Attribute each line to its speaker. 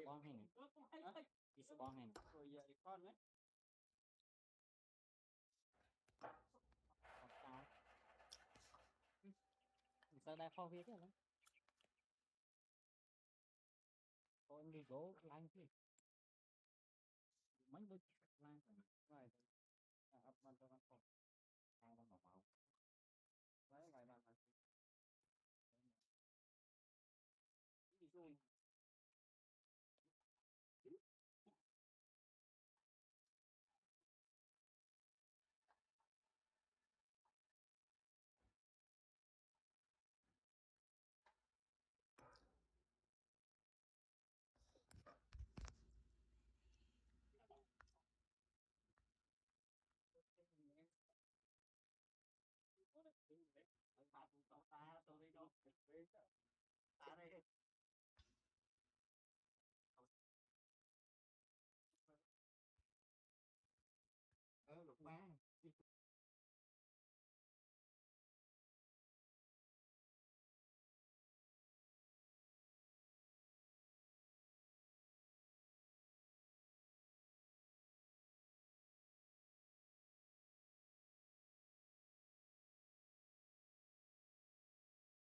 Speaker 1: Bom hình isso bom hình
Speaker 2: rồi giờ con đấy
Speaker 1: sao sao đây không biết nữa con đi gỗ lang chứ mấy đứa lang
Speaker 2: vài ập mặt cho nó không
Speaker 1: hai con màu
Speaker 2: lấy vài bạn là đi luôn
Speaker 1: ta tôi đi đâu ta đây